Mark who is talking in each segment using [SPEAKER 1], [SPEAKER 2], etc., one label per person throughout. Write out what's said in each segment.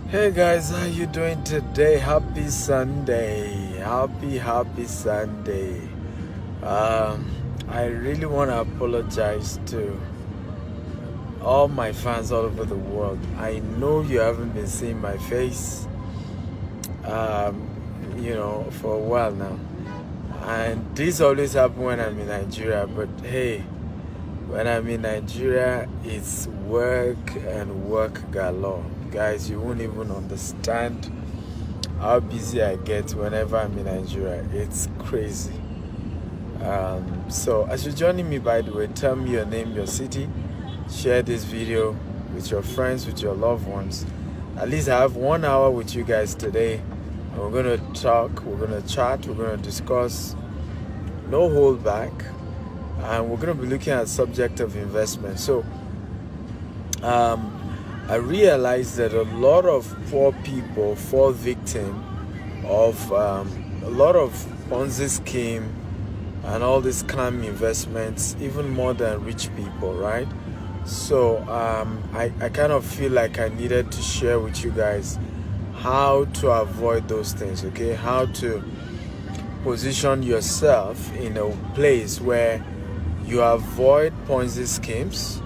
[SPEAKER 1] Hey guys, how you doing today? Happy Sunday. Happy Sunday. I really want to apologize to all my fans all over the world. I know you haven't been seeing my face, for a while now. And this always happens when I'm in Nigeria, but hey, when I'm in Nigeria, it's work and work galore. Guys, you won't even understand how busy I get whenever I'm in Nigeria. It's crazy. So as you're joining me, by the way, tell me your name, your city, share this video with your friends, with your loved ones. At least I have 1 hour with you guys today, and we're going to talk, we're going to chat, we're going to discuss, no hold back, and we're going to be looking at subject of investment. So I realized that a lot of poor people fall victim of a lot of Ponzi scheme and all these scam investments, even more than rich people, right? So I kind of feel like I needed to share with you guys how to avoid those things, okay? How to position yourself in a place where you avoid Ponzi schemes,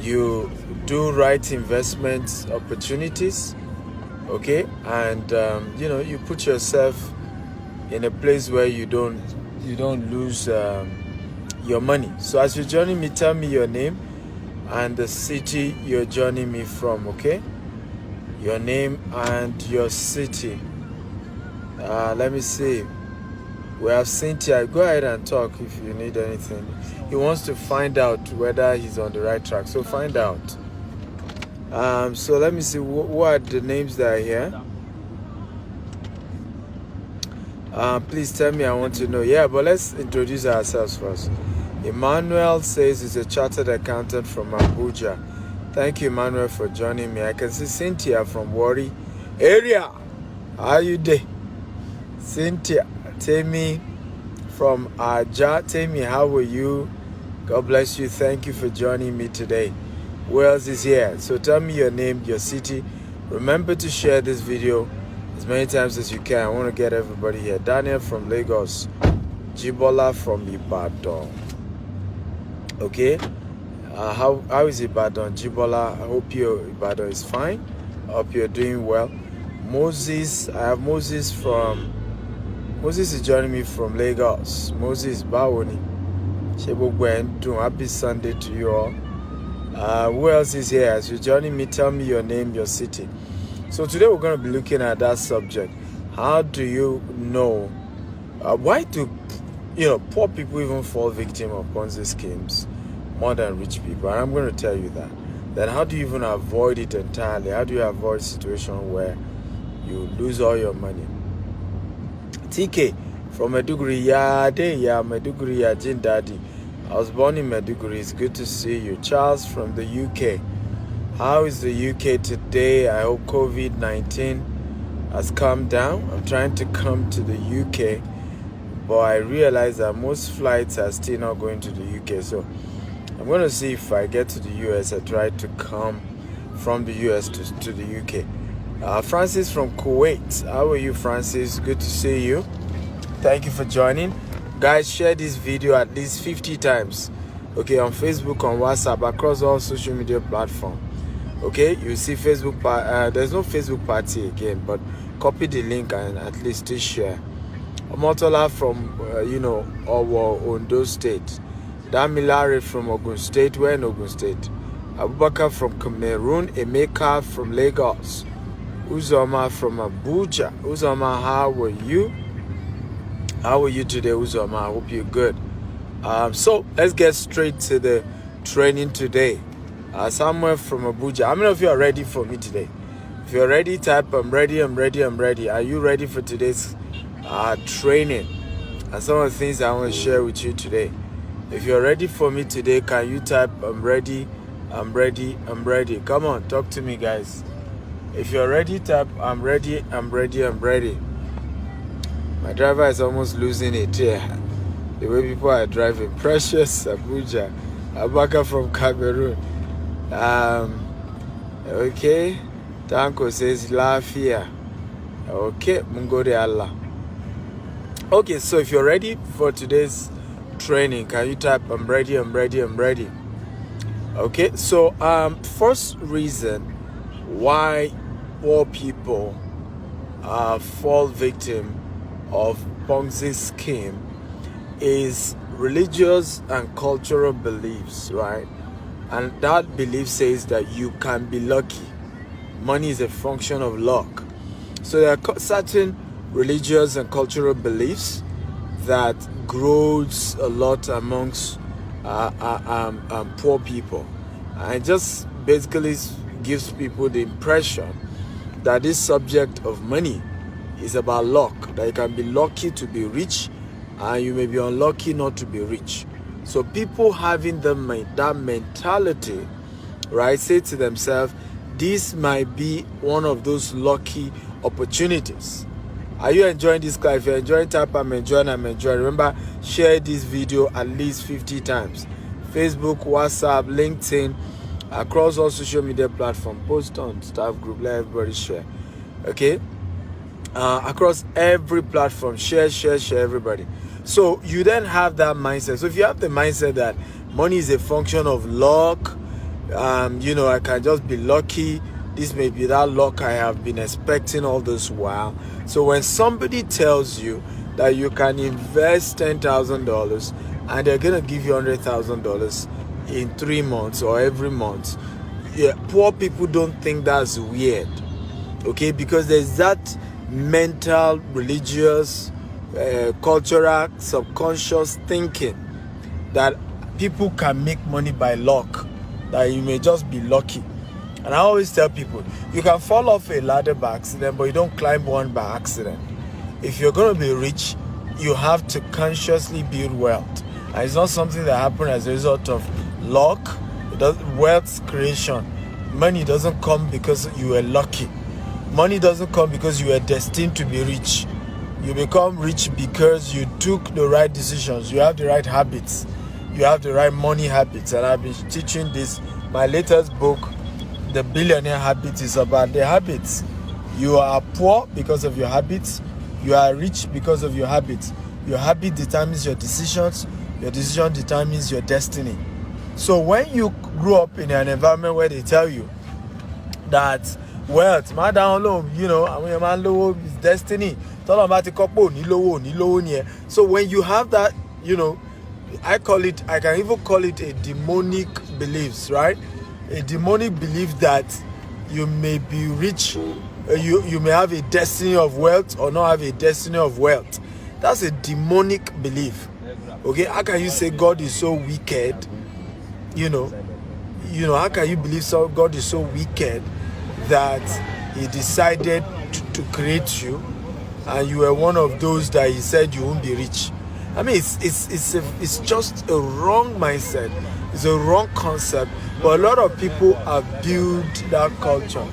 [SPEAKER 1] you do right investment opportunities, okay, and you put yourself in a place where you don't lose your money. So as you're joining me, tell me your name and the city you're joining me from, okay? Your name and your city. Let me see. We have Cynthia. Go ahead and talk if you need anything. He wants to find out whether he's on the right track. So find out. So let me see. Who are the names that are here? Please tell me. I want to know. Yeah, but let's introduce ourselves first. Emmanuel says he's a chartered accountant from Abuja. Thank you, Emmanuel, for joining me. I can see Cynthia from Wari area. How are you doing? Cynthia. Temi from Aja. Temi, how are you? God bless you. Thank you for joining me today. Who else is here? So tell me your name, your city. Remember to share this video as many times as you can. I want to get everybody here. Daniel from Lagos. Jibola from Ibadan. Okay. How is Ibadan? Jibola, I hope your Ibadan is fine. I hope you're doing well. Moses, I have Moses is joining me from Lagos. Moses Bawoni. Happy Sunday to you all. Who else is here? As you're joining me, tell me your name, your city. So today we're going to be looking at that subject. How do you know why do poor people even fall victim of Ponzi schemes more than rich people? And I'm going to tell you that. Then how do you even avoid it entirely? How do you avoid a situation where you lose all your money? TK from Meduguri. Meduguri, Jin Daddy. I was born in Meduguri. It's good to see you. Charles from the UK. How is the UK today? I hope COVID-19 has calmed down. I'm trying to come to the UK, but I realize that most flights are still not going to the UK. So I'm going to see if I get to the US. I try to come from the US to the UK. Francis from Kuwait. How are you, Francis? Good to see you. Thank you for joining. Guys, share this video at least 50 times. Okay, on Facebook, on WhatsApp, across all social media platforms. Okay, you see Facebook. There's no Facebook party again, but copy the link and at least share. Omotola from, Owo, Ondo State. Damilare from Ogun State. Where in Ogun State? Abubakar from Cameroon. Emeka from Lagos. Uzoma from Abuja. Uzoma, how are you? How are you today, Uzoma? I hope you're good. So let's get straight to the training today. Samuel from Abuja. How many of you are ready for me today? If you're ready, type I'm ready, I'm ready, I'm ready. Are you ready for today's training? And some of the things I want to share with you today. If you're ready for me today, can you type I'm ready, I'm ready, I'm ready. Come on, talk to me, guys. If you're ready, type I'm ready, I'm ready, I'm ready. My driver is almost losing it here. The way people are driving. Precious Abuja. Abaka from Cameroon. Okay. Tanko says Lafia. Okay, Mungo de Allah. Okay, so if you're ready for today's training, can you type I'm ready, I'm ready, I'm ready. Okay, so first reason why poor people fall victim of Ponzi scheme is religious and cultural beliefs, right? And that belief says that you can be lucky. Money is a function of luck. So there are certain religious and cultural beliefs that grows a lot amongst poor people, and it just basically gives people the impression that this subject of money is about luck, that you can be lucky to be rich and you may be unlucky not to be rich. So people having that mentality, right, say to themselves, this might be one of those lucky opportunities. Are you enjoying this class? If you're enjoying, type I'm enjoying, I'm enjoying. Remember, share this video at least 50 times. Facebook, WhatsApp, LinkedIn, across all social media platforms. Post on staff group, let everybody share. Okay? Across every platform, share, everybody. So you then have that mindset. So if you have the mindset that money is a function of luck, I can just be lucky. This may be that luck I have been expecting all this while. So when somebody tells you that you can invest $10,000 and they're going to give you $100,000 in 3 months or every month, poor people don't think that's weird. Okay, because there's that mental, religious, cultural, subconscious thinking that people can make money by luck, that you may just be lucky. And I always tell people, you can fall off a ladder by accident, but you don't climb one by accident. If you're going to be rich, you have to consciously build wealth. And it's not something that happens as a result of luck. It does wealth creation. Money doesn't come because you were lucky. Money doesn't come because you were destined to be rich. You become rich because you took the right decisions. You have the right habits. You have the right money habits. And I've been teaching this. My latest book, The Billionaire Habit, is about the habits. You are poor because of your habits. You are rich because of your habits. Your habit determines your decisions. Your decision determines your destiny. So when you grow up in an environment where they tell you that wealth, is destiny. So when you have that, I can even call it a demonic beliefs, right? A demonic belief that you may be rich, you may have a destiny of wealth or not have a destiny of wealth. That's a demonic belief. Okay, how can you say God is so wicked? How can you believe God is so wicked that He decided to create you, and you were one of those that He said you won't be rich? I mean, it's just a wrong mindset. It's a wrong concept. But a lot of people have built that culture.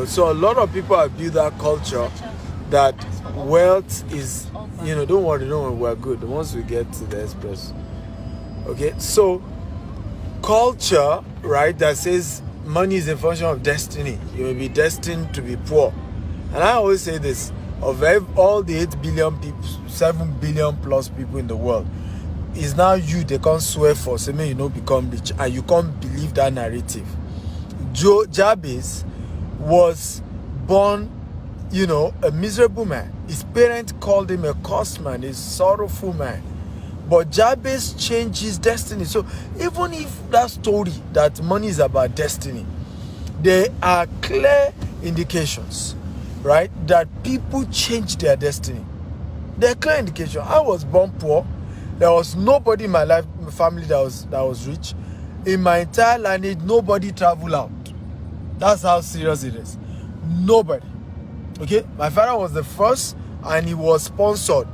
[SPEAKER 1] So a lot of people have built that culture that wealth is, don't worry, we're good. Once we get to the express. Okay, so culture, right, that says money is a function of destiny. You may be destined to be poor. And I always say this, of all the 8 billion people, 7 billion plus people in the world, is now you they can't swear for, say me become rich, and you can't believe that narrative. Jabez was born, a miserable man. His parents called him a cursed man, a sorrowful man. But Jabez changed his destiny. So even if that story that money is about destiny, there are clear indications, right, that people change their destiny. There are clear indications. I was born poor. There was nobody in my life, my family that was rich. In my entire lineage, nobody traveled out. That's how serious it is. Nobody. Okay? My father was the first, and he was sponsored.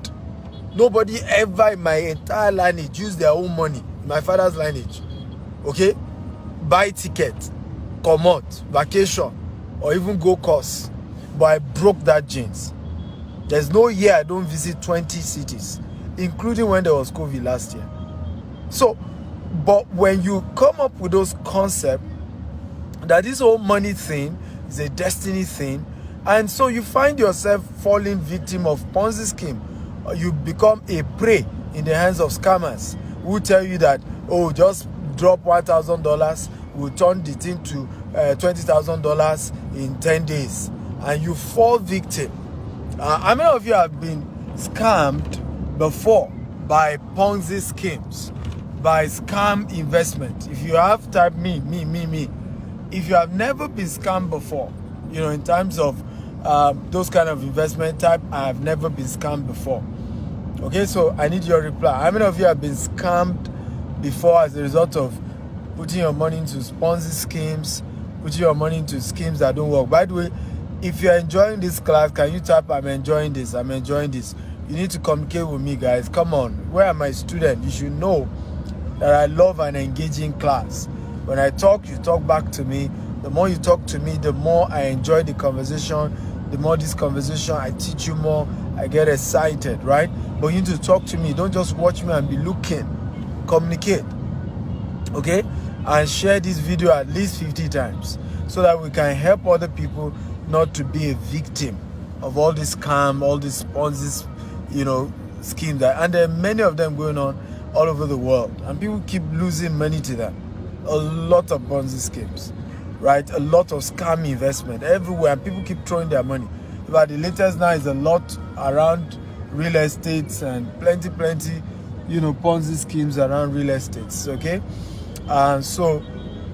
[SPEAKER 1] Nobody ever in my entire lineage used their own money. My father's lineage. Okay? Buy ticket, come out, vacation, or even go course. But I broke that genes. There's no year I don't visit 20 cities, including when there was COVID last year. So, but when you come up with those concepts, that this whole money thing is a destiny thing, and so you find yourself falling victim of Ponzi scheme. You become a prey in the hands of scammers who tell you that, oh, just drop $1,000, we'll turn the thing to $20,000 in 10 days, and you fall victim. How many of you have been scammed before by Ponzi schemes, by scam investment? If you have, type me. If you have never been scammed before, in terms of those kind of investment type, I have never been scammed before. Okay, so I need your reply. How many of you have been scammed before as a result of putting your money into Ponzi schemes, putting your money into schemes that don't work? By the way, if you're enjoying this class, can you type, I'm enjoying this, I'm enjoying this? You need to communicate with me, guys. Come on. Where are my students? You should know that I love an engaging class. When I talk, you talk back to me. The more you talk to me, the more I enjoy the conversation. The more this conversation, I teach you more. I get excited, right? But you need to talk to me. Don't just watch me and be looking. Communicate. Okay? And share this video at least 50 times so that we can help other people not to be a victim of all this scam, all these Ponzi, schemes. And there are many of them going on all over the world. And people keep losing money to them. A lot of Ponzi schemes, right? A lot of scam investment everywhere. And people keep throwing their money. But the latest now is a lot around real estate and plenty, Ponzi schemes around real estates, okay? And so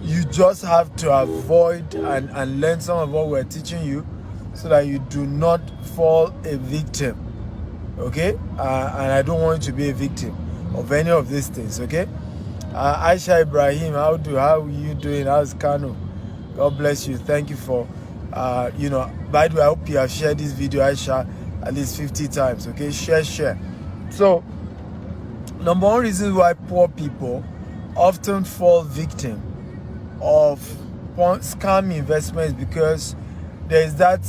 [SPEAKER 1] you just have to avoid and learn some of what we're teaching you so that you do not fall a victim, okay? And I don't want you to be a victim of any of these things, okay? Aisha Ibrahim, how are you doing? How's Kano? God bless you. Thank you for, by the way, I hope you have shared this video, Aisha, at least 50 times, okay? Share. So, number one reason why poor people often fall victim of scam investments because there's that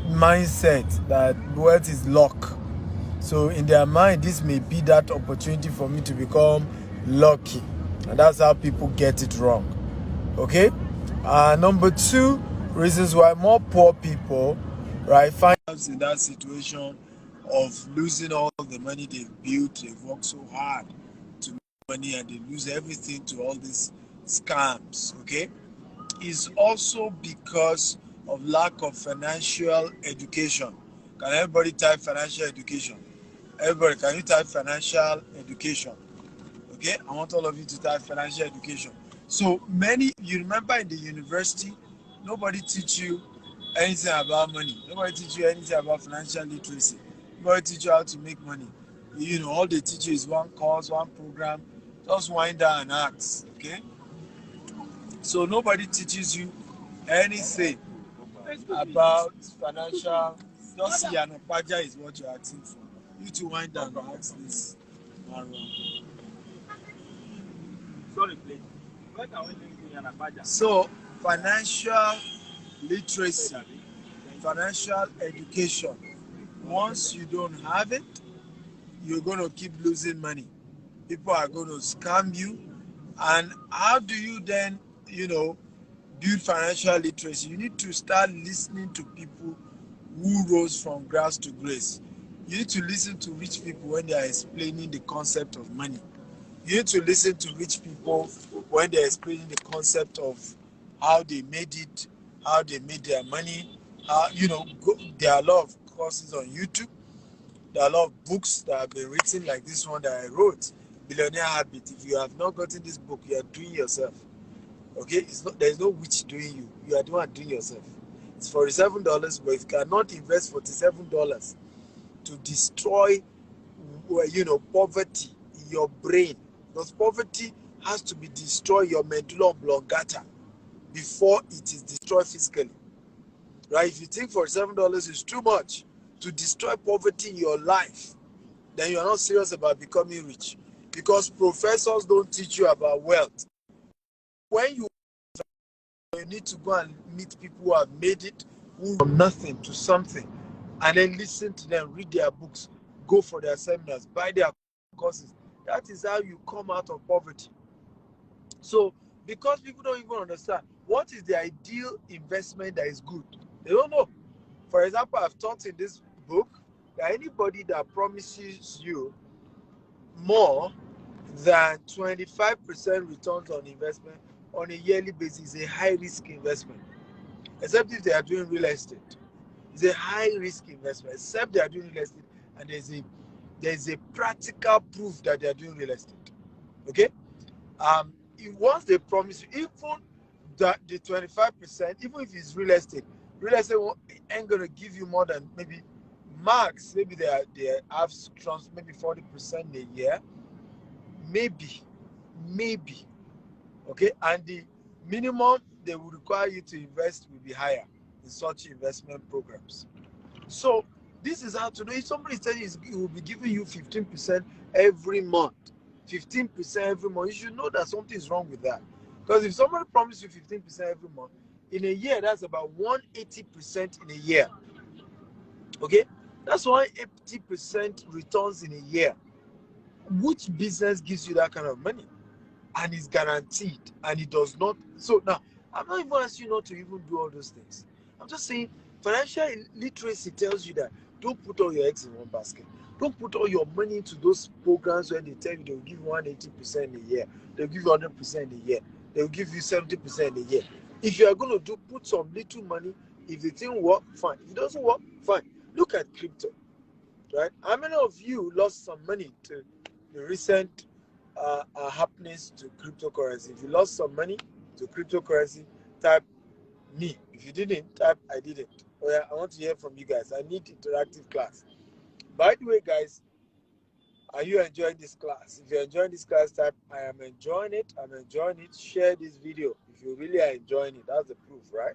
[SPEAKER 1] mindset that wealth is luck. So in their mind, this may be that opportunity for me to become lucky, and that's how people get it wrong. Okay. Number two reasons why more poor people, right, find themselves in that situation of losing all the money they've built. They've worked so hard to make money and they lose everything to all these scams, okay, is also because of lack of financial education. Can everybody type financial education? Everybody, can you type financial education? Okay, I want all of you to type financial education. So you remember in the university, nobody teach you anything about money. Nobody teach you anything about financial literacy. Nobody teach you how to make money. All they teach you is one course, one program. Just wind down and act, okay? So nobody teaches you anything about financial. Just see an opaja is what you're asking for. You to wind down and ask this one round. So financial literacy, financial education, once you don't have it, you're going to keep losing money. People are going to scam you. And how do you then, build financial literacy? You need to start listening to people who rose from grass to grace. You need to listen to rich people when they are explaining the concept of money. You need to listen to rich people when they're explaining the concept of how they made it, how they made their money. There are a lot of courses on YouTube. There are a lot of books that have been written, like this one that I wrote, Billionaire Habit. If you have not gotten this book, you are doing yourself. Okay, there's no witch doing you. You are the one doing yourself. It's $47, but if you cannot invest $47 to destroy, poverty in your brain, because poverty has to be destroyed your medulla oblongata before it is destroyed physically. Right? If you think $47 is too much to destroy poverty in your life, then you are not serious about becoming rich. Because professors don't teach you about wealth. When you need to go and meet people who have made it, who from nothing to something, and then listen to them, read their books, go for their seminars, buy their courses. That is how you come out of poverty. So Because people don't even understand what is the ideal investment that is good. They don't know. For example, I've taught in this book that anybody that promises you more than 25% returns on investment on a yearly basis is a high risk investment. Except if they are doing real estate. It's a high risk investment, except they are doing real estate and there's a practical proof that they are doing real estate. Okay? Once they promise you, even that the 25%, even if it's real estate ain't gonna give you more than maybe max, maybe they have maybe 40% a year, maybe, okay, and the minimum they will require you to invest will be higher in such investment programs. So this is how to know. If somebody is telling you he will be giving you 15% every month, 15% every month, you should know that something is wrong with that. Because if somebody promises you 15% every month, in a year, that's about 180% in a year. Okay? That's 180% returns in a year. Which business gives you that kind of money? And it's guaranteed, and it does not. So now, I'm not even asking you not to even do all those things. I'm just saying financial literacy tells you that don't put all your eggs in one basket. Don't put all your money into those programs where they tell you they'll give you 180% a year, they'll give you 100% a year, they'll give you 70% a year. If you are going to put some little money, if the thing work, fine. If it doesn't work, fine. Look at crypto, right? How many of you lost some money to the recent happenings to cryptocurrency? If you lost some money to cryptocurrency, type me. If you didn't, type I didn't. Oh yeah, I want to hear from you guys. I need interactive class. By the way, guys, are you enjoying this class? If you're enjoying this class, type I am enjoying it. I'm enjoying it. Share this video if you really are enjoying it. That's the proof, right?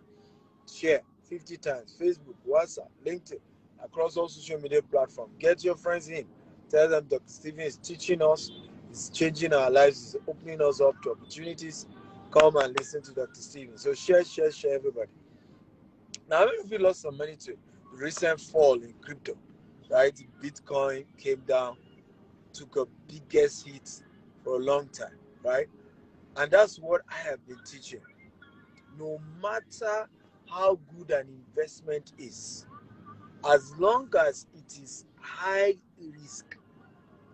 [SPEAKER 1] Share 50 times. Facebook, WhatsApp, LinkedIn, across all social media platforms. Get your friends in. Tell them Dr. Stephen is teaching us, is changing our lives, is opening us up to opportunities. Come and listen to Dr. Stephen. So share, everybody. Now, if you lost some money to the recent fall in crypto, right? Bitcoin came down, took a biggest hit for a long time, right? And that's what I have been teaching. No matter how good an investment is, as long as it is high risk,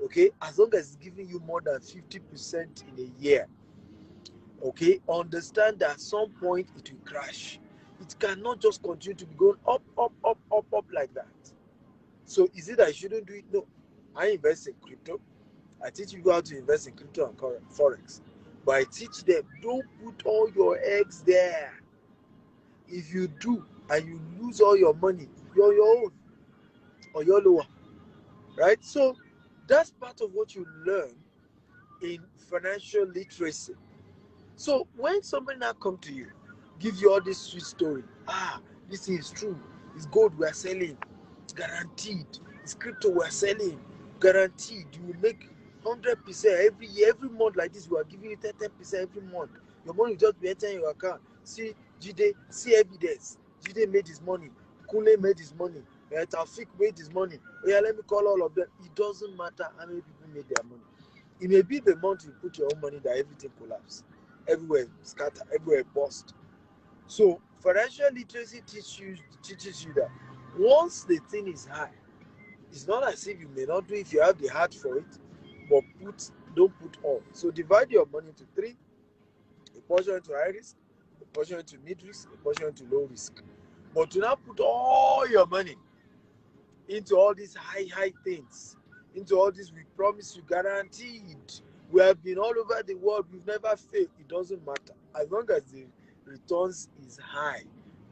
[SPEAKER 1] okay, as long as it's giving you more than 50% in a year, okay, understand that at some point it will crash. It cannot just continue to be going up, like that. So is it that I shouldn't do it? No. I invest in crypto. I teach people how to invest in crypto and forex. But I teach them, don't put all your eggs there. If you do and you lose all your money, you're your own or you're lower. Right? So that's part of what you learn in financial literacy. So when somebody now come to you, give you all this sweet story, this is true, it's gold we're selling, guaranteed, it's crypto we're selling, guaranteed, you will make 100% every year, every month like this, we are giving you 10% every month. Your money will just be entering your account. See Jide, see evidence. Jide made his money, Kule made his money, Taufik made his money. Oh yeah, let me call all of them. It doesn't matter how many people made their money. It may be the month you put your own money that everything collapses. Everywhere scatter, everywhere bust. So financial literacy teaches you that once the thing is high, it's not as if you may not do it if you have the heart for it, but don't put all. So divide your money into three: a portion into high risk, a portion into mid risk, a portion into low risk. But do not put all your money into all these high things, into all this we promise you guaranteed. We have been all over the world, we've never failed. It doesn't matter. As long as the returns is high,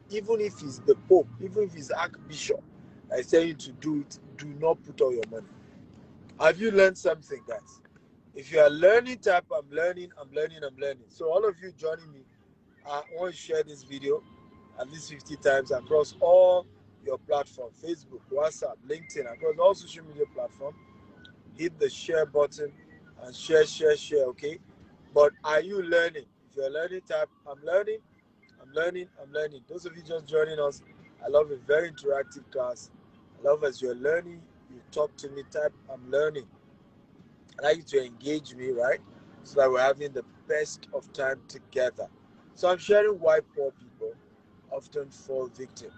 [SPEAKER 1] even if it's the Pope, even if it's Archbishop, I tell you to do it, do not put all your money. Have you learned something, guys? If you are learning, type I'm learning. So all of you joining me, I want to share this video at least 50 times across all your platform, Facebook, WhatsApp, LinkedIn, across all social media platforms. Hit the share button and share, okay? But are you learning? If you're learning, type I'm learning. Those of you just joining us, I love a very interactive class. I love as you're learning, you talk to me, type I'm learning. I like you to engage me, right? So that we're having the best of time together. So I'm sharing why poor people often fall victim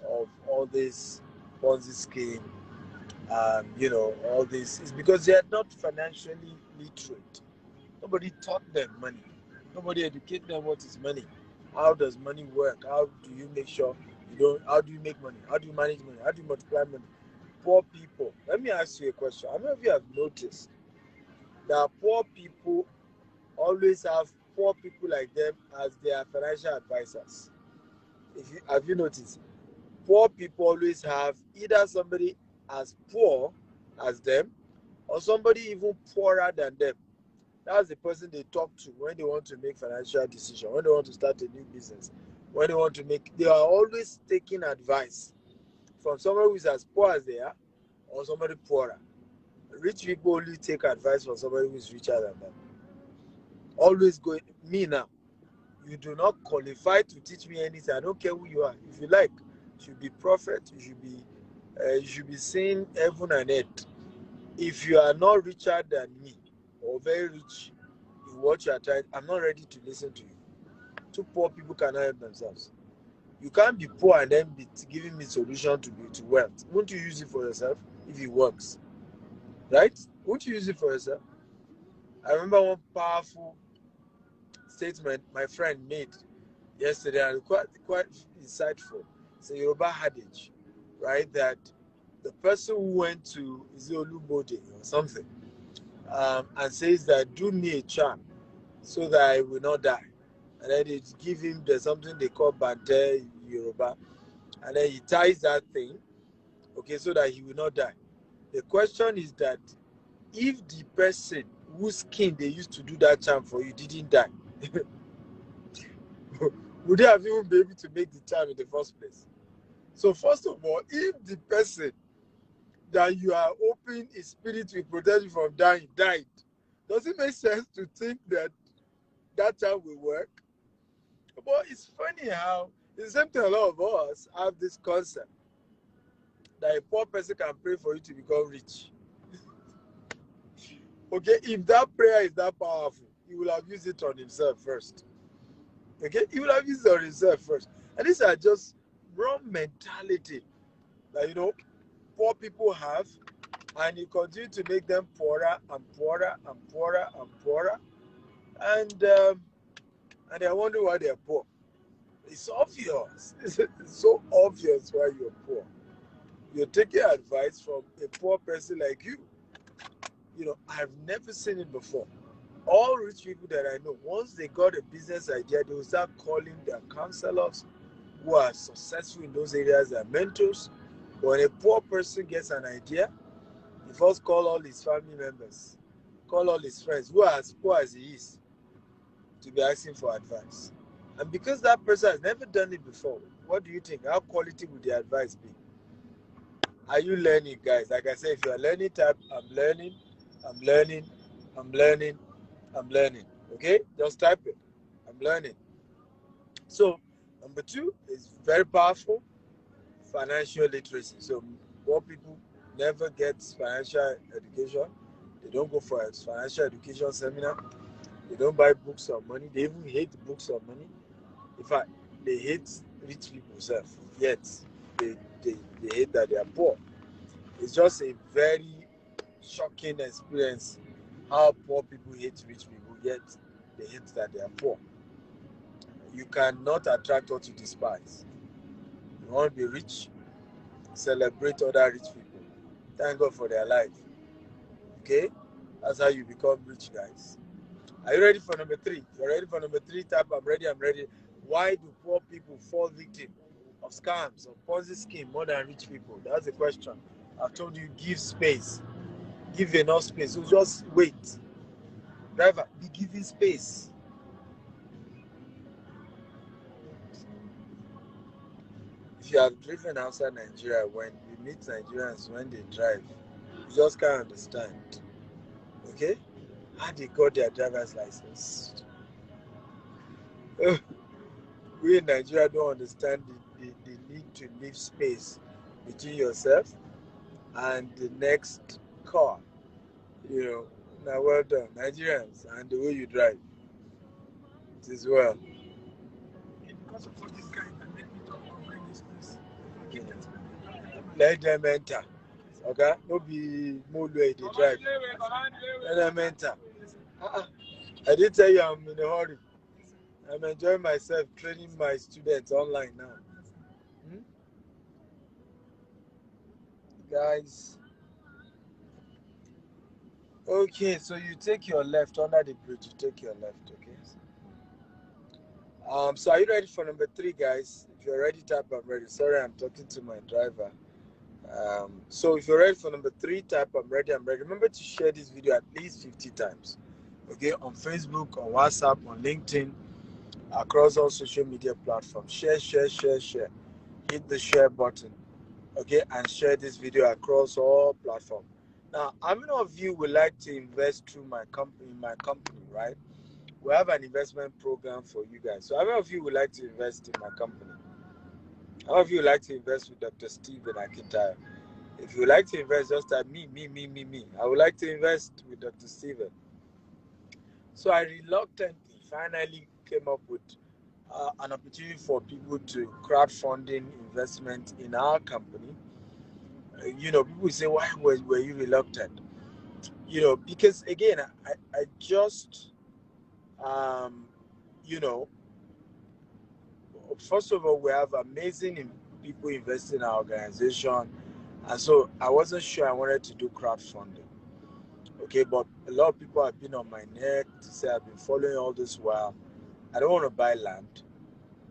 [SPEAKER 1] of all this Ponzi scheme. All this is because they are not financially literate. Nobody taught them money. Nobody educated them what is money. How does money work? How do you make sure you don't? How do you make money? How do you manage money? How do you multiply money? Poor people. Let me ask you a question. How many of you have noticed that poor people always have poor people like them as their financial advisors? Have you noticed? Poor people always have either somebody as poor as them or somebody even poorer than them. That's the person they talk to when they want to make financial decision, when they want to start a new business, when they are always taking advice from somebody who is as poor as they are or somebody poorer. Rich people only take advice from somebody who is richer than them. Always going, me now, you do not qualify to teach me anything. I don't care who you are. If you like, you should be prophet, you should be seeing heaven and earth. If you are not richer than me or very rich in what you are trying, I'm not ready to listen to you. Two poor people cannot help themselves. You can't be poor and then be giving me solution to wealth. Won't you use it for yourself if it works? Right? Won't you use it for yourself? I remember one powerful statement my friend made yesterday and quite insightful. It's a Yoruba adage, right? That the person who went to Izeolubode or something and says that do me a charm so that I will not die. And then they give him something they call Bante Yoruba. And then he ties that thing, okay, so that he will not die. The question is that if the person whose skin they used to do that charm for you didn't die, would they have even been able to make the charm in the first place? So first of all, if the person that you are hoping his spirit will protect you from dying died, does it make sense to think that that charm will work? But it's funny how it's the same thing. A lot of us have this concept that a poor person can pray for you to become rich. Okay, if that prayer is that powerful, he will have used it on himself first. Okay, he will have used it on himself first. And these are just wrong mentality that poor people have, and you continue to make them poorer and poorer and poorer and poorer, and they wonder why they're poor. It's obvious. It's so obvious why you're poor. You're taking advice from a poor person like you. I've never seen it before. All rich people that I know, once they got a business idea, they will start calling their counselors who are successful in those areas, their mentors. When a poor person gets an idea, he first call all his family members, call all his friends, who are as poor as he is, to be asking for advice. And because that person has never done it before, what do you think? How quality would the advice be? Are you learning, guys? Like I said, if you are learning, type I'm learning, I'm learning, I'm learning, I'm learning. Okay? Just type it. I'm learning. So, number 2 is very powerful, financial literacy. So, poor people never get financial education. They don't go for a financial education seminar. They don't buy books on money. They even hate books on money. In fact, they hate rich people self. Yet, they hate that they are poor. It's just a very shocking experience how poor people hate rich people, yet they hate that they are poor. You cannot attract what you despise. You want to be rich, celebrate other rich people. Thank God for their life. Okay? That's how you become rich, guys. Are you ready for number 3? If you're ready for number 3, type I'm ready, I'm ready. Why do poor people fall victim of scams, of Ponzi scheme more than rich people? That's the question. I've told you, give space. Give enough space. So just wait. Driver, be giving space. If you have driven outside Nigeria, when you meet Nigerians when they drive, you just can't understand. Okay? How they got their driver's license. We in Nigeria don't understand the need to leave space between yourself and the next car. Now well done, Nigerians, and the way you drive. It is well.
[SPEAKER 2] Because of all these guys that make me talk about my business.
[SPEAKER 1] Let them enter. Okay? No be mulu they drive. Let them enter. I did tell you I'm in a hurry. I'm enjoying myself training my students online now. Hmm? Guys. Okay, so you take your left under the bridge. You take your left, okay? So are you ready for number 3, guys? If you're ready, type I'm ready. Sorry, I'm talking to my driver. So if you're ready for number 3, type I'm ready. I'm ready. Remember to share this video at least 50 times. Okay, on Facebook, on WhatsApp, on LinkedIn, across all social media platforms. Share, share, share, share. Hit the share button. Okay, and share this video across all platforms. Now, how many of you would like to invest through my company, right? We have an investment program for you guys. So how many of you would like to invest in my company? How many of you would like to invest with Dr. Stephen Akintaya? If you would like to invest, just type me. I would like to invest with Dr. Stephen. So I reluctantly finally came up with an opportunity for people to crowdfunding investment in our company. People say, why were you reluctant? Because again, I just, you know, first of all, we have amazing people investing in our organization. And so I wasn't sure I wanted to do crowdfunding. Okay, but a lot of people have been on my neck to say I've been following all this while. I don't want to buy land,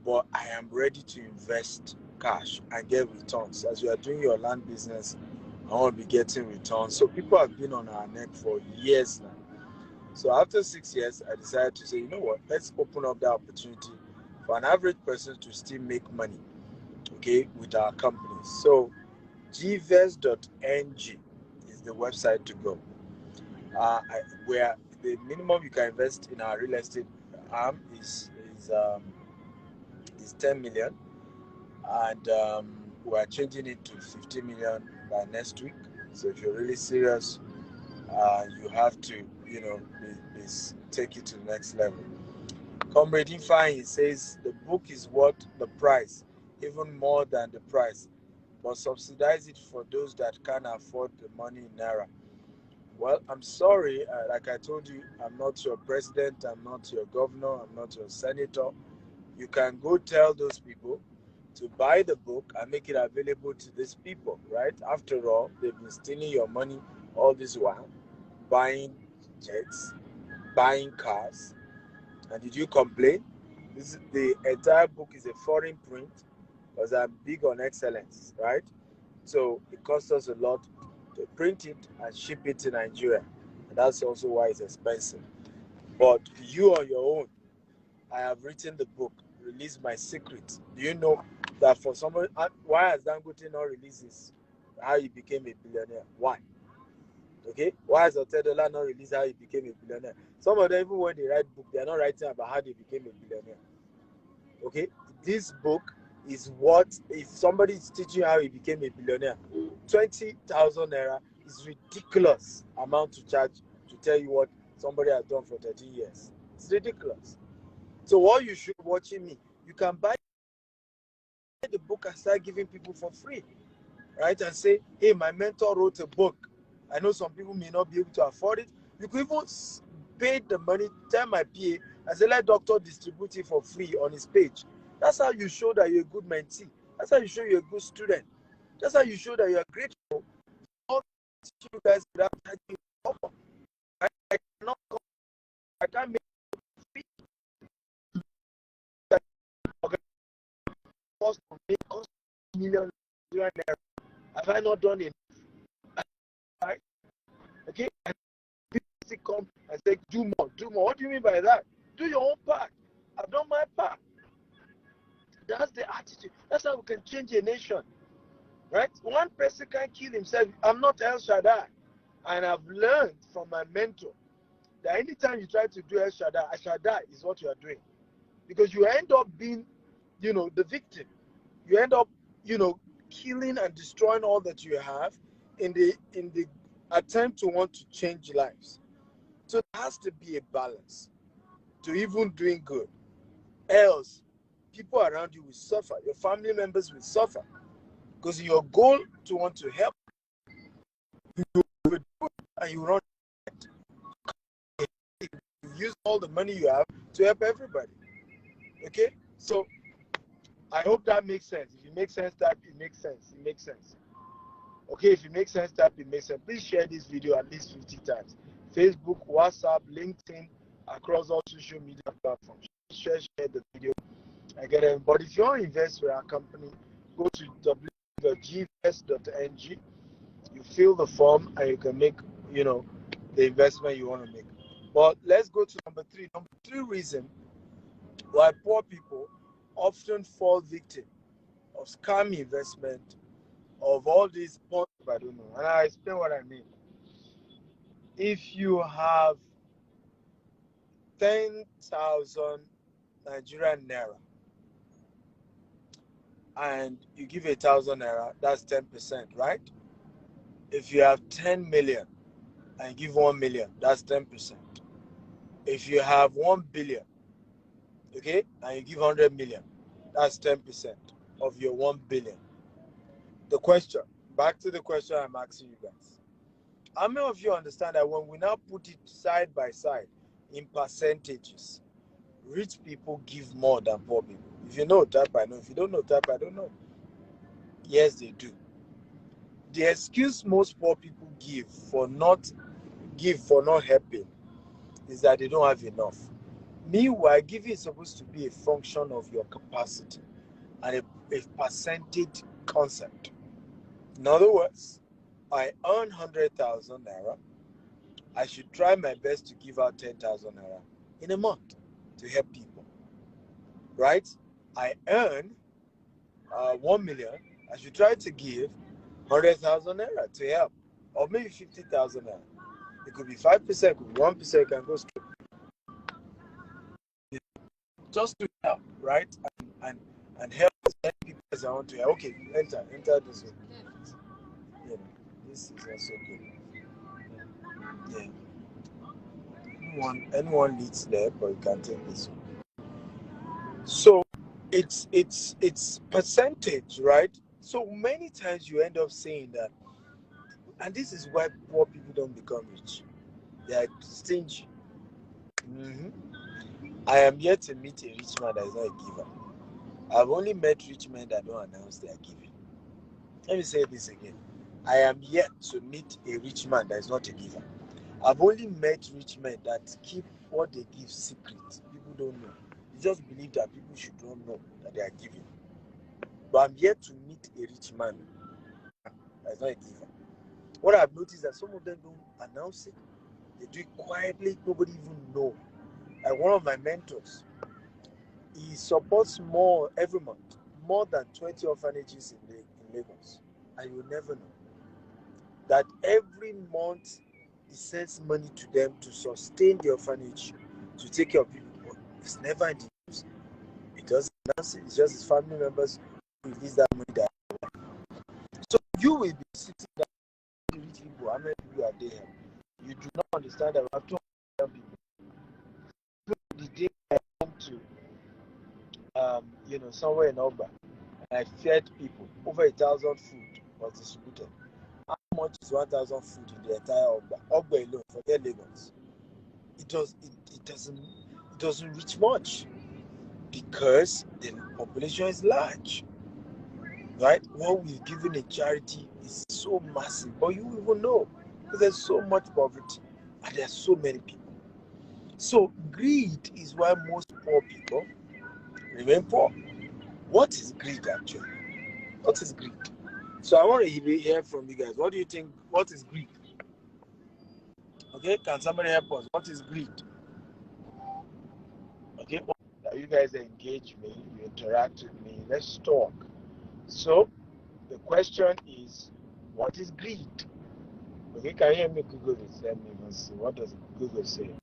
[SPEAKER 1] but I am ready to invest cash and get returns. As you are doing your land business, I want to be getting returns. So people have been on our neck for years now. So after 6 years, I decided to say, you know what, let's open up that opportunity for an average person to still make money, okay, with our company. So gvest.ng is the website to go. Where the minimum you can invest in our real estate arm is 10 million, and we are changing it to 50 million by next week. So if you're really serious, you have to, take it to the next level. Comrade Ifeanyi says the book is worth the price, even more than the price, but subsidize it for those that can't afford the money in Naira. Well, I'm sorry, like I told you, I'm not your president, I'm not your governor, I'm not your senator. You can go tell those people to buy the book and make it available to these people, right? After all, they've been stealing your money all this while, buying jets, buying cars. And did you complain? The entire book is a foreign print because I'm big on excellence, right? So it costs us a lot to print it and ship it to Nigeria. And that's also why it's expensive. But you on your own, I have written the book, released my secret. Do you know that for someone, why has Dangote not released this? How he became a billionaire? Why? Okay? Why has Otedola not released how he became a billionaire? Some of them, even when they write book, they are not writing about how they became a billionaire. Okay? This book is what, if somebody is teaching how he became a billionaire, 20,000 naira is ridiculous amount to charge to tell you what somebody has done for 30 years. It's ridiculous. So what you should watching me, you can buy the book and start giving people for free, right? And say, hey, my mentor wrote a book. I know some people may not be able to afford it. You could even pay the money, tell my PA, and say, let doctor distribute it for free on his page. That's how you show that you're a good mentee. That's how you show you're a good student. That's how you show that you're grateful. All you guys without charging you. I cannot come. I can't make free. Cost million naira. Have I not done it? Right? Okay. And people come and say, do more, do more. What do you mean by that? Do your own part. I've done my part. That's the attitude. That's how we can change a nation. Right? One person can kill himself. I'm not El Shaddai. And I've learned from my mentor that anytime you try to do El Shaddai is what you are doing. Because you end up being, the victim. You end up, killing and destroying all that you have in the attempt to want to change lives. So there has to be a balance to even doing good. Else, people around you will suffer. Your family members will suffer. Because your goal to want to help, you will do it and you run. You use all the money you have to help everybody. Okay? So I hope that makes sense. If it makes sense, type it makes sense. It makes sense. Okay, if it makes sense, type it makes sense. Please share this video at least 50 times. Facebook, WhatsApp, LinkedIn, across all social media platforms. Share the video and get it. But if you want to invest with our company, go to www.gvest.ng. You fill the form and you can make, the investment you want to make. But let's go to number three. Number three reason why poor people often fall victim of scam investment, of all these Ponzi, I don't know. And I explain what I mean. If you have 10,000 Nigerian naira and you give 1,000 naira, that's 10%, right? If you have 10 million and give 1 million, that's 10%. If you have 1 billion, okay, and you give 100 million, that's 10% of your 1 billion. The question, back to the question I'm asking you guys. How many of you understand that when we now put it side by side in percentages, rich people give more than poor people? If you know, type I know. If you don't know, type I don't know. Yes, they do. The excuse most poor people give for not helping is that they don't have enough. Meanwhile, giving is supposed to be a function of your capacity and a percentage concept. In other words, I earn 100,000 naira. I should try my best to give out 10,000 naira in a month to help people. Right? I earn 1 million. I should try to give 100,000 naira to help, or maybe 50,000 naira. It could be 5%, it could be 1%, can go straight. Just to help, right? And help as many people as I want to help. Okay, enter this way. Yeah, this is also good. Yeah. Anyone leads there, but you can take this one. So it's percentage, right? So many times you end up saying that, and this is why poor people don't become rich. They are stingy. Mm-hmm. I am yet to meet a rich man that is not a giver. I've only met rich men that don't announce they are giving. Let me say this again. I am yet to meet a rich man that is not a giver. I've only met rich men that keep what they give secret. People don't know. They just believe that people should not know that they are giving. But I'm yet to meet a rich man that is not a giver. What I've noticed is that some of them don't announce it. They do it quietly. Nobody even know. Like one of my mentors, he supports more every month, more than 20 orphanages in Lagos. And you will never know that every month he sends money to them to sustain the orphanage, to take care of people. But it's never in the news. He doesn't announce it. It's just his family members who release that money. So you will be sitting down with rich people. How many people are there? You do not understand that we have 200 people. The day I went to somewhere in Oba, and I fed people. Over 1,000 food was distributed. How much is 1,000 food in the entire Oba? Oba alone, forget Lagos. It doesn't reach much because the population is large. Right? What we've given in charity is so massive, but you will even know because there's so much poverty and there's so many people. So greed is why most poor people remain poor. What is greed actually? What is greed? So I want to hear from you guys. What do you think? What is greed? Okay, can somebody help us? What is greed? Okay, you guys engage me, you interact with me. Let's talk. So the question is, what is greed? Okay, can you hear me? Google it. Let me even see. What does Google say?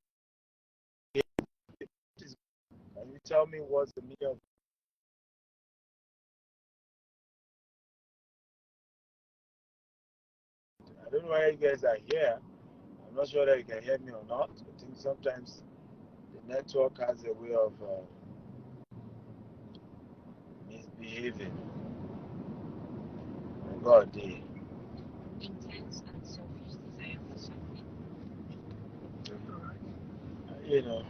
[SPEAKER 1] Can you tell me what's the meaning of? I don't know why you guys are here. I'm not sure that you can hear me or not. I think sometimes the network has a way of giving. God,
[SPEAKER 3] Intense and selfish desire for something.
[SPEAKER 1] you know,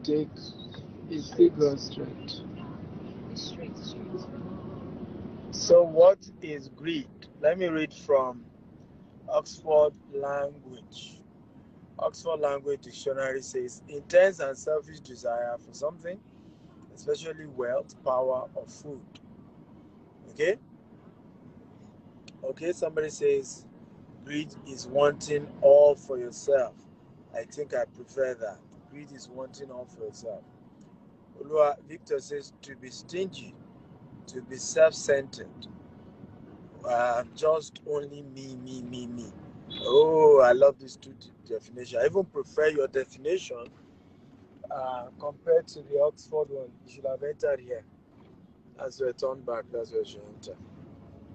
[SPEAKER 2] Take it's still going straight.
[SPEAKER 3] Straight.
[SPEAKER 1] so what is greed? Let me read from Oxford Language. Oxford Language Dictionary says intense and selfish desire for something, especially wealth, power, or food. Okay? Okay, somebody says greed is wanting all for yourself. I think I prefer that. Greed is wanting all for yourself. Olua Victor says to be stingy, to be self-centered. Just only me. Oh, I love these two definitions. I even prefer your definition compared to the Oxford one. You should have entered here. As you turn back, that's where you should enter.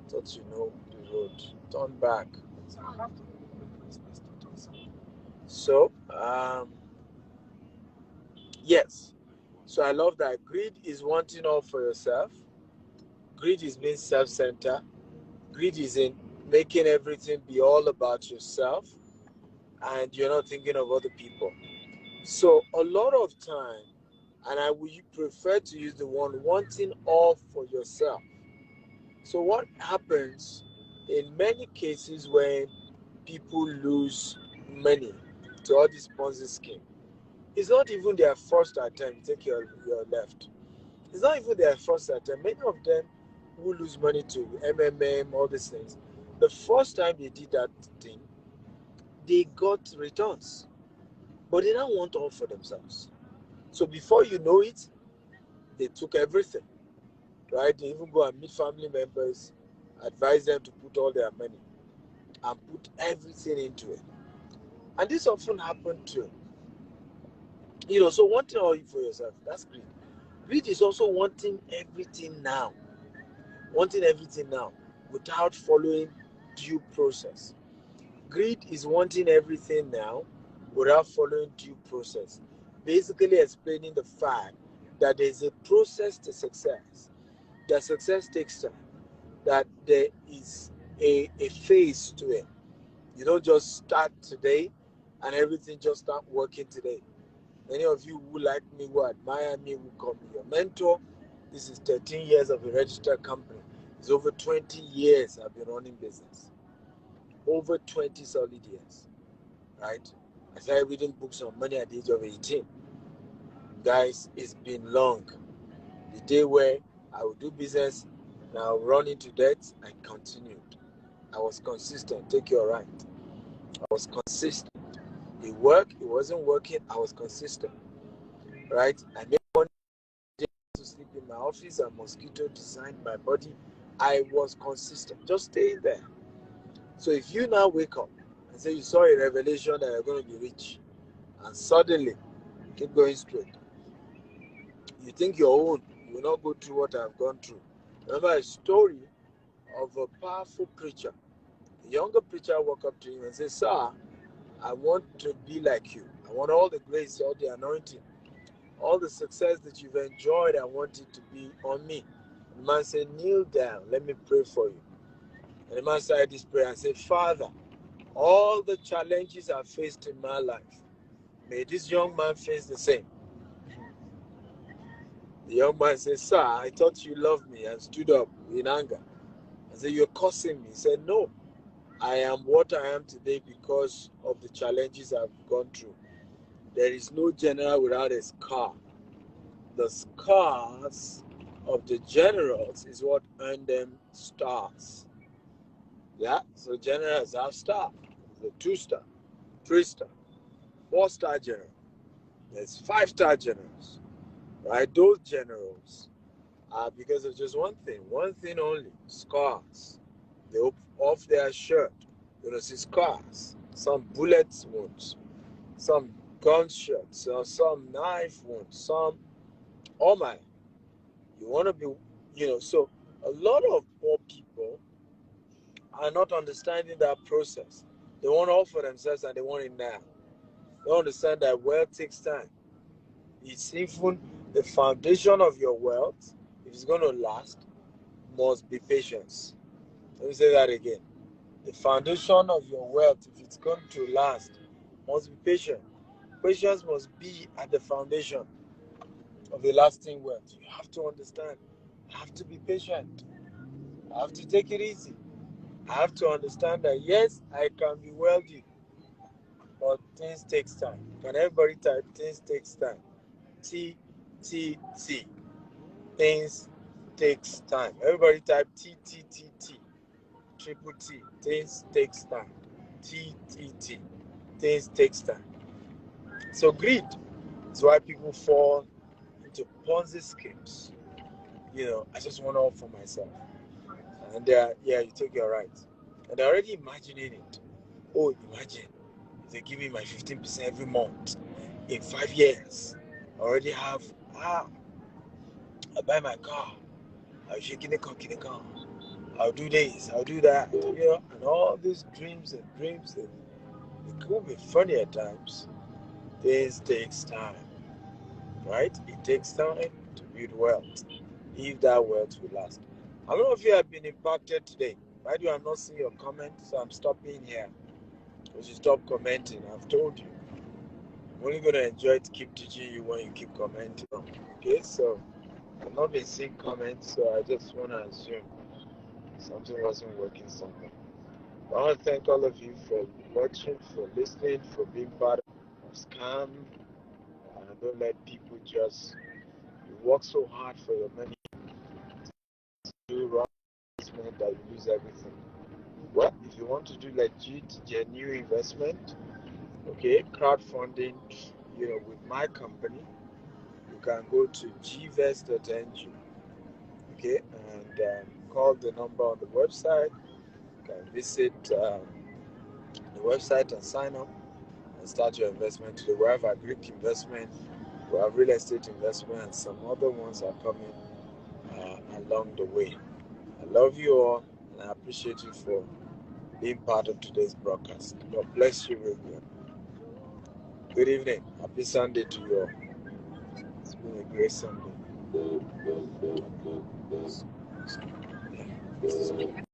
[SPEAKER 1] Thought you know the road. Turn back.
[SPEAKER 2] So I have to open my space to talk something.
[SPEAKER 1] So, yes. So I love that. Greed is wanting all for yourself. Greed is being self-centered. Greed is in making everything be all about yourself, and you're not thinking of other people. So a lot of time, and I would prefer to use the one wanting all for yourself. So what happens in many cases when people lose money to all this Ponzi scheme? It's not even their first attempt. Take your left. It's not even their first attempt. Many of them who lose money to MMM, all these things, the first time they did that thing, they got returns, but they don't want all for themselves. So before you know it, they took everything, right? They even go and meet family members, advise them to put all their money and put everything into it. And this often happened to, so wanting all for yourself, that's greed. Greed is also wanting everything now without following due process. Greed is wanting everything now without following due process. Basically explaining the fact that there's a process to success. That success takes time. That there is a phase to it. You don't just start today and everything just start working today. Many of you who like me, who admire me, who call me your mentor, this is 13 years of a registered company. It's over 20 years I've been running business. Over 20 solid years, right? I started reading books on money at the age of 18. Guys, it's been long. The day where I would do business and I would run into debt, I continued. I was consistent. Take your right. I was consistent. It worked, it wasn't working, I was consistent, right? I made one day to sleep in my office, a mosquito designed my body. I was consistent, just staying there. So if you now wake up and say you saw a revelation that you're going to be rich, and suddenly keep going straight, you think your own will not go through what I've gone through. Remember a story of a powerful preacher. A younger preacher walked up to him and said, "Sir, I want to be like you. I want all the grace, all the anointing, all the success that you've enjoyed. I want it to be on me." And the man said, "Kneel down. Let me pray for you." And the man started this prayer and said, "Father, all the challenges I've faced in my life, may this young man face the same." The young man said, "Sir, I thought you loved me," and stood up in anger. I said, "You're cursing me." He said, "No, I am what I am today because of the challenges I've gone through. There is no general without a scar. The scars of the generals is what earned them stars." Yeah, so generals have star. The 2-star, 3-star, 4-star general. There's 5-star generals, right? Those generals are because of just one thing only: scars. They off their shirt, you're gonna see scars. Some bullet wounds, some gunshots, or some knife wounds, some, oh my, you want to be, so a lot of poor people are not understanding that process. They want all for themselves and they want it now. They don't understand that wealth takes time. It's even The foundation of your wealth, if it's going to last, must be patience. Let me say that again. The foundation of your wealth, if it's going to last, must be patient. Patience must be at the foundation of the lasting wealth. You have to understand. I have to be patient. I have to take it easy. I have to understand that yes, I can be wealthy, but things takes time. Can everybody type things takes time? T T T. Things takes time. Everybody type T T T T. Triple T. Things takes time. T T T. Things takes time. So greed is why people fall into Ponzi schemes. I just want all for myself. And yeah, you take your right. And they're already imagining it. Oh, imagine if they give me my 15% every month in 5 years. I already have, I buy my car. I'll shake in the car. I'll do this, I'll do that. And all these dreams and dreams, and it could be funny at times. This takes time, right? It takes time to build wealth. If that wealth will last. How many of you have been impacted today? Why do I'm not seeing your comments? So I'm stopping here. Because you stop commenting. I've told you. I'm only going to enjoy to keep teaching you when you keep commenting. Okay, so I've not been seeing comments, so I just want to assume something wasn't working somewhere. I want to thank all of you for watching, for listening, for being part of scam. Don't let people just you work so hard for your money, do wrong investment that you lose everything. Well, if you want to do legit, genuine investment, okay, crowdfunding, with my company, you can go to gvest.ng, okay, and call the number on the website. You can visit the website and sign up and start your investment today. We have agric investment, we have real estate investment, and some other ones are coming along the way. I love you all, and I appreciate you for being part of today's broadcast. God bless you, Rivian. Good evening. Happy Sunday to you all. It's been a great Sunday. Yeah, this is good.